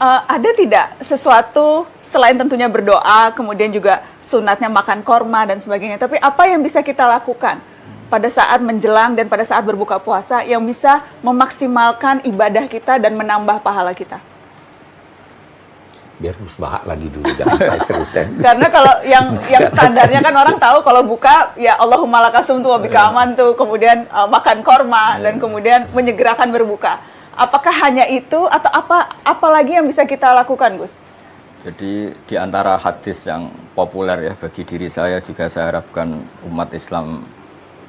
Ada tidak sesuatu selain tentunya berdoa, kemudian juga sunatnya makan korma dan sebagainya, tapi apa yang bisa kita lakukan pada saat menjelang dan pada saat berbuka puasa yang bisa memaksimalkan ibadah kita dan menambah pahala kita? Biar musbahak lagi dulu, jangan saya terusin. Karena kalau yang standarnya kan orang tahu kalau buka ya Allahumma lakasumtu wa bika amantu, kemudian makan korma dan kemudian menyegerakan berbuka. Apakah hanya itu atau apa lagi yang bisa kita lakukan, Gus? Jadi di antara hadis yang populer ya bagi diri saya juga saya harapkan umat Islam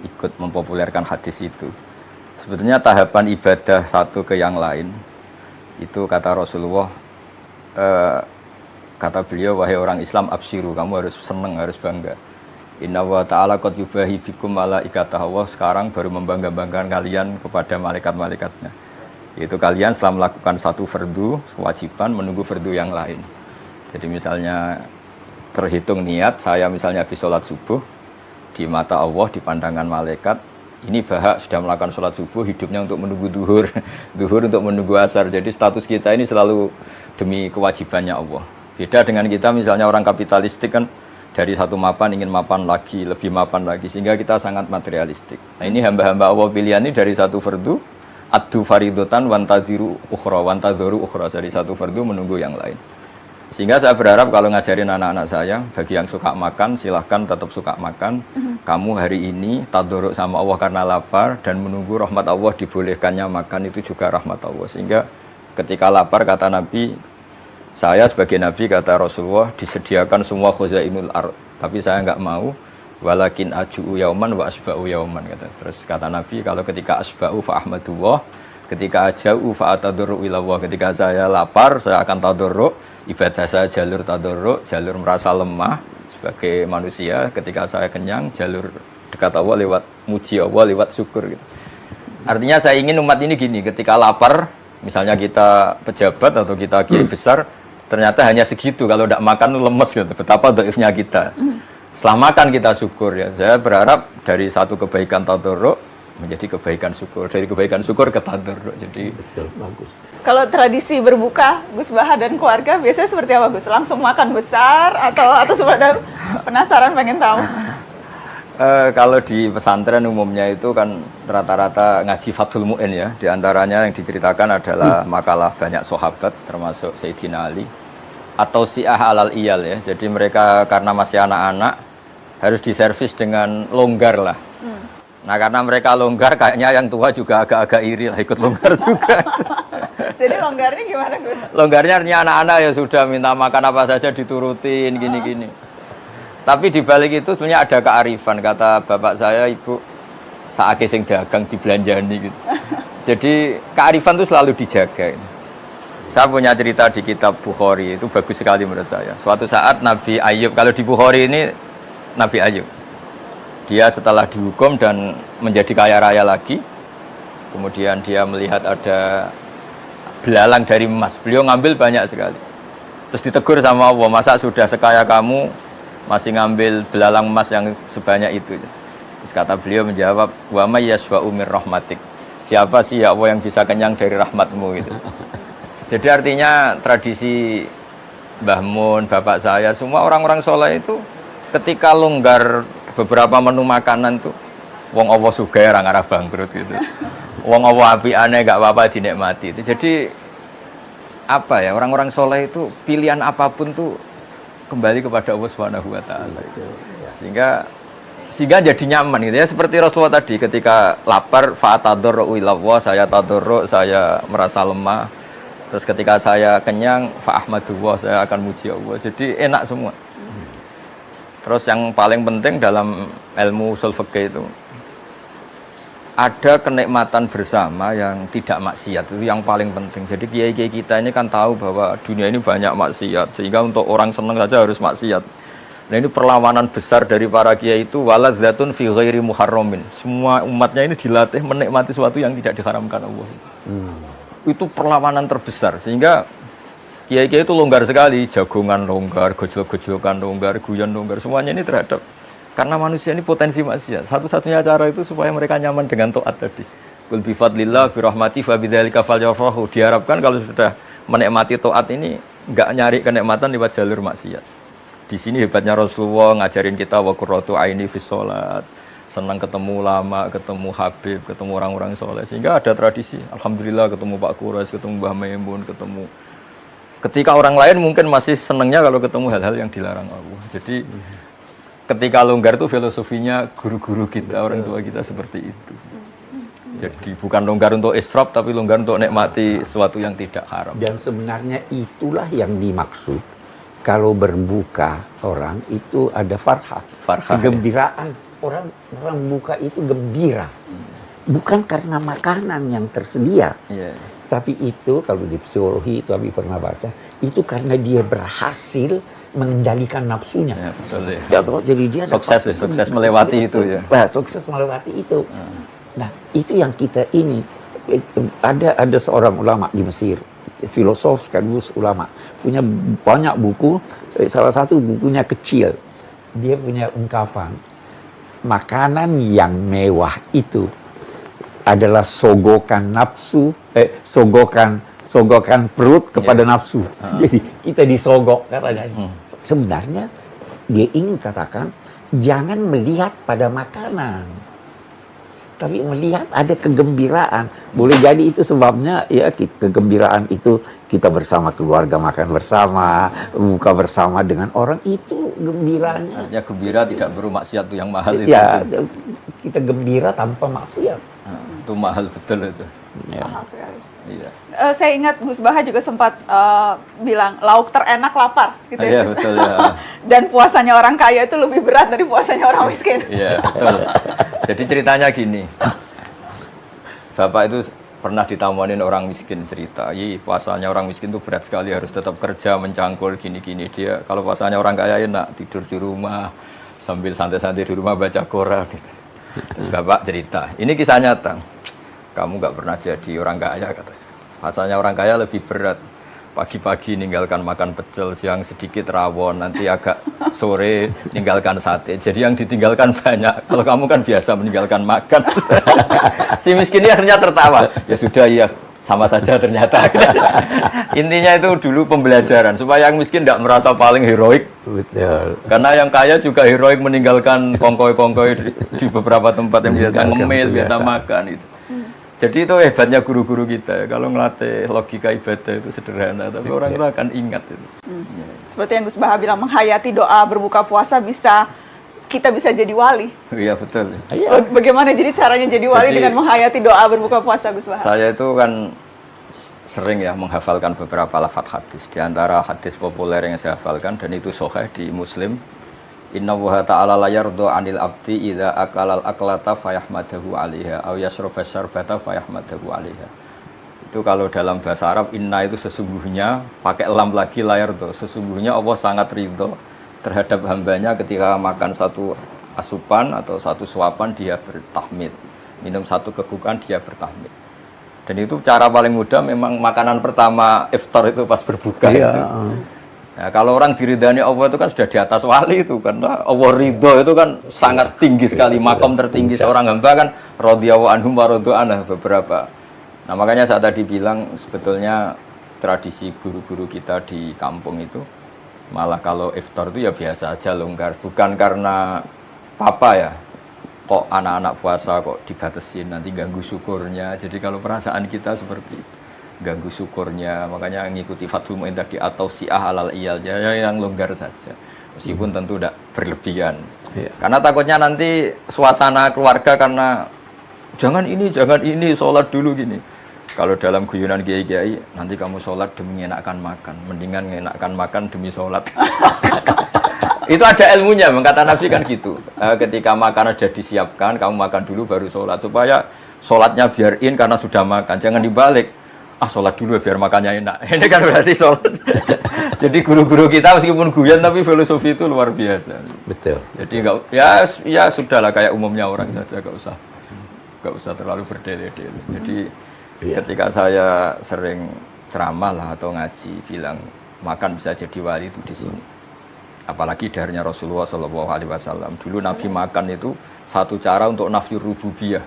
ikut mempopulerkan hadis itu. Sebetulnya tahapan ibadah satu ke yang lain itu kata Rasulullah, kata beliau, wahai orang Islam absyiru, kamu harus senang, harus bangga. Inna wa ta'ala qad yubahi bikum malaikatah, Allah sekarang baru membangga-banggakan kalian kepada malaikat-malaikatnya. Yaitu kalian setelah melakukan satu fardu, kewajiban menunggu fardu yang lain. Jadi misalnya terhitung niat, saya misalnya habis sholat subuh, di mata Allah, di pandangan malaikat, ini Bahak sudah melakukan sholat subuh, hidupnya untuk menunggu duhur, duhur untuk menunggu asar. Jadi status kita ini selalu demi kewajibannya Allah. Beda dengan kita misalnya orang kapitalistik kan, dari satu mapan ingin mapan lagi, lebih mapan lagi, sehingga kita sangat materialistik. Nah ini hamba-hamba Allah pilihan ini dari satu fardu, addu faridotan wantadiru ukhra, wantadzoru ukhra, dari satu fardu menunggu yang lain. Sehingga saya berharap kalau ngajarin anak-anak saya, bagi yang suka makan silahkan tetap suka makan. Kamu hari ini tadoruk sama Allah karena lapar dan menunggu rahmat Allah, dibolehkannya makan itu juga rahmat Allah. Sehingga ketika lapar kata Nabi, saya sebagai Nabi kata Rasulullah disediakan semua khuzainul ard, tapi saya enggak mau, walakin aju'u yauman wa asba'u yauman kata. Terus kata Nabi, kalau ketika asba'u fa ahmadullah, ketika aja'u fa atadurru ilallah, ketika saya lapar saya akan tadurru, ibadah saya jalur tadurru, jalur merasa lemah sebagai manusia. Ketika saya kenyang, jalur dekat Allah lewat muji Allah, lewat syukur gitu. Artinya saya ingin umat ini gini, ketika lapar, misalnya kita pejabat atau kita kiai besar, ternyata hanya segitu, kalau tidak makan lemes gitu. Betapa dhaifnya kita. Setelah makan kita syukur ya. Saya berharap dari satu kebaikan tadarruk menjadi kebaikan syukur, dari kebaikan syukur ke tadarruk. Jadi betul, bagus. Kalau tradisi berbuka Gus Baha dan keluarga biasanya seperti apa, Gus? Langsung makan besar atau seperti penasaran pengen tahu? Kalau di pesantren umumnya itu kan rata-rata ngaji Fathul Mu'in ya. Di antaranya yang diceritakan adalah makalah banyak sahabat termasuk Sayyidina Ali atau Syiah alal iyal ya. Jadi mereka karena masih anak-anak harus diservis dengan longgar lah. Nah karena mereka longgar kayaknya yang tua juga agak-agak iri lah ikut longgar juga. Jadi longgarnya gimana, Gus? Longgarnya artinya anak-anak ya sudah minta makan apa saja diturutin gini-gini. Tapi di balik itu sebenarnya ada kearifan, kata bapak saya, ibu saake sing dagang dibelanjani gitu. Jadi kearifan itu selalu dijaga. Saya punya cerita di kitab Bukhari, itu bagus sekali menurut saya. Suatu saat Nabi Ayub, kalau di Bukhari ini Nabi Ayub, dia setelah dihukum dan menjadi kaya raya lagi, kemudian dia melihat ada belalang dari emas, beliau ngambil banyak sekali. Terus ditegur sama Allah, masa sudah sekaya kamu masih ngambil belalang emas yang sebanyak itu. Terus kata beliau menjawab, wa may yaswa'u mir rahmatik, siapa sih ya Allah yang bisa kenyang dari rahmatmu gitu. Jadi artinya tradisi Mbah Mun, bapak saya, semua orang-orang soleh itu ketika longgar beberapa menu makanan tuh, wong Allah sugih ora ngarah bangkrut gitu. Wong Allah apiane gak apa-apa dinikmati itu. Jadi apa ya, orang-orang soleh itu pilihan apapun tuh kembali kepada Allah Subhanahu wa taala. Sehingga jadi nyaman gitu ya, seperti Rasulullah tadi ketika lapar fa'atadurru ilallah, saya tadarruk, saya merasa lemah. Terus ketika saya kenyang fa'ahmadullah, saya akan muji Allah. Jadi enak semua. Terus yang paling penting dalam ilmu ushul fikih itu ada kenikmatan bersama yang tidak maksiat, itu yang paling penting. Jadi kiai-kiai kita ini kan tahu bahwa dunia ini banyak maksiat, sehingga untuk orang senang saja harus maksiat. Nah ini perlawanan besar dari para kiai itu, waladzatun fi ghairi muharramin. Semua umatnya ini dilatih menikmati sesuatu yang tidak diharamkan Allah. Itu perlawanan terbesar, sehingga kiai-kiai itu longgar sekali, jagongan longgar, gojlok-gojlokan longgar, guyon longgar, semuanya ini terhadap, karena manusia ini potensi maksiat. Satu-satunya cara itu supaya mereka nyaman dengan taat tadi. Qul bi fadlillah bi rahmati fa bidzalika falyafrahu. Diharapkan kalau sudah menikmati taat ini nggak nyari kenikmatan lewat jalur maksiat. Di sini hebatnya Rasulullah ngajarin kita wa qurratu aini fis sholat. Senang ketemu ulama, ketemu Habib, ketemu orang-orang soleh. Sehingga ada tradisi. Alhamdulillah ketemu Pak Quraisy, ketemu Mbah Maimun, ketemu. Ketika orang lain mungkin masih senangnya kalau ketemu hal-hal yang dilarang Allah. Jadi ketika longgar itu filosofinya guru-guru kita, orang tua kita seperti itu. Jadi bukan longgar untuk israf, tapi longgar untuk nikmati sesuatu yang tidak haram. Dan sebenarnya itulah yang dimaksud. Kalau berbuka orang itu ada farhah, kegembiraan. Orang buka itu gembira, bukan karena makanan yang tersedia, tapi itu kalau di psikologi itu Abi pernah baca, itu karena dia berhasil mengendalikan nafsunya. Ya, betul, ya. Ya, jadi dia sukses melewati itu ya. Nah, sukses melewati itu. Nah, itu yang kita ini ada seorang ulama di Mesir, filosof sekaligus ulama, punya banyak buku. Salah satu bukunya kecil, dia punya ungkapan. Makanan yang mewah itu adalah sogokan nafsu, sogokan perut kepada nafsu. Jadi kita disogok katanya. Sebenarnya dia ingin katakan jangan melihat pada makanan, tapi melihat ada kegembiraan. Boleh jadi itu sebabnya ya kegembiraan itu kita bersama keluarga makan bersama, buka bersama dengan orang itu gembiranya. Artinya gembira tidak perlu maksiat yang mahal itu. Ya, kita gembira tanpa maksiat. Itu mahal betul itu. Ya. Mahal sekali. Iya. Saya ingat Gus Baha juga sempat bilang lauk terenak lapar, gitu ya. Iya Gus? betul ya. Dan puasanya orang kaya itu lebih berat dari puasanya orang miskin. Iya betul. Jadi ceritanya gini, Bapak itu pernah ditamuanin orang miskin cerita, puasanya orang miskin itu berat sekali, harus tetap kerja mencangkul gini-gini. Dia kalau puasanya orang kaya enak tidur di rumah sambil santai-santai di rumah baca Quran. Terus Bapak cerita, ini kisah nyata. Kamu nggak pernah jadi orang kaya katanya. Puasanya orang kaya lebih berat. Pagi-pagi ninggalkan makan pecel, siang sedikit rawon, nanti agak sore ninggalkan sate. Jadi yang ditinggalkan banyak. Kalau kamu kan biasa meninggalkan makan. Si miskin ini akhirnya tertawa. Ya sudah ya, sama saja ternyata. Intinya itu dulu pembelajaran supaya yang miskin tidak merasa paling heroik. Betul. Karena yang kaya juga heroik meninggalkan kongkoi-kongkoi di beberapa tempat yang biasa ngemil, biasa makan itu. Jadi itu hebatnya guru-guru kita ya. Kalau ngelatih logika ibadah itu sederhana, tapi orang itu akan ingat itu. Seperti yang Gus Baha bilang, menghayati doa berbuka puasa kita bisa jadi wali. Iya betul. Bagaimana jadi caranya jadi wali dengan menghayati doa berbuka puasa, Gus Baha? Saya itu kan sering ya menghafalkan beberapa lafaz hadis. Di antara hadis populer yang saya hafalkan dan itu sahih di Muslim. Innallaha ta'ala la yardu 'anil abdi idza akalal aklata fayahmadahu 'alaiha aw yashraba syarbata fayahmadahu 'alaiha. Itu kalau dalam bahasa Arab inna itu sesungguhnya pakai lam lagi la yardu. Sesungguhnya Allah sangat ridho terhadap hambanya ketika makan satu asupan atau satu suapan dia bertahmid. Minum satu kegukan dia bertahmid. Dan itu cara paling mudah memang makanan pertama iftar itu pas berbuka itu. Nah, kalau orang diridhani Allah itu kan sudah di atas wali itu, karena Allah ridho itu kan sangat tinggi sekali, makom tertinggi seorang hamba kan radhiyallahu anhum wa radu anhu beberapa. Nah, makanya saya tadi bilang sebetulnya tradisi guru-guru kita di kampung itu malah kalau iftar itu ya biasa aja longgar, bukan karena apa ya. Kok anak-anak puasa kok dibatasin nanti ganggu syukurnya. Jadi kalau perasaan kita seperti itu ganggu syukurnya, makanya ngikuti Fathul Mu'in tadi atau si'ah alal iyal ya yang longgar saja meskipun tentu tidak berlebihan karena takutnya nanti suasana keluarga karena jangan ini sholat dulu gini. Kalau dalam guyonan kiai-kiai nanti kamu sholat demi mengenakan makan, mendingan mengenakan makan demi sholat. Itu ada ilmunya, kata Nabi kan gitu. Ketika makanan sudah disiapkan kamu makan dulu baru sholat supaya sholatnya biarin karena sudah makan, jangan dibalik. Sholat dulu biar makannya enak. Ini kan berarti sholat. Jadi guru-guru kita meskipun guyon tapi filosofi itu luar biasa. Betul. Jadi enggak ya sudahlah kayak umumnya orang saja, enggak usah terlalu berdele-dele. Jadi ketika saya sering ceramah lah atau ngaji bilang makan bisa jadi wali itu di sini. Apalagi darinya Rasulullah SAW. Dulu Nabi makan itu satu cara untuk nafyur rububiyah.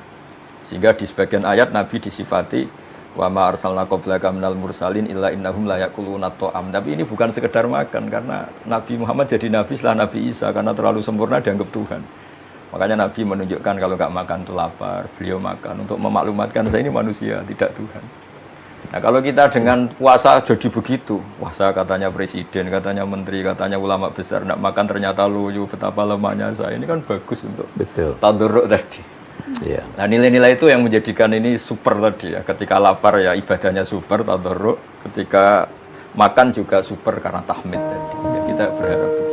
Sehingga di sebagian ayat Nabi disifati Wa ma arsalna qablaka minal mursalin illa innahum la yaquluna ta'am. Tapi ini bukan sekedar makan, karena Nabi Muhammad jadi nabi setelah Nabi Isa karena terlalu sempurna dianggap Tuhan. Makanya Nabi menunjukkan kalau nggak makan itu lapar, beliau makan untuk memaklumatkan saya ini manusia, tidak Tuhan. Nah kalau kita dengan puasa jadi begitu, puasa katanya presiden, katanya menteri, katanya ulama besar, nggak makan ternyata loyo, betapa lemahnya saya, ini kan bagus untuk Betul. tadarruk tadi. Iya. Nah nilai-nilai itu yang menjadikan ini super tadi ya. Ketika lapar ya ibadahnya super, tadarruk. Ketika makan juga super karena tahmid tadi. Ya, kita berharap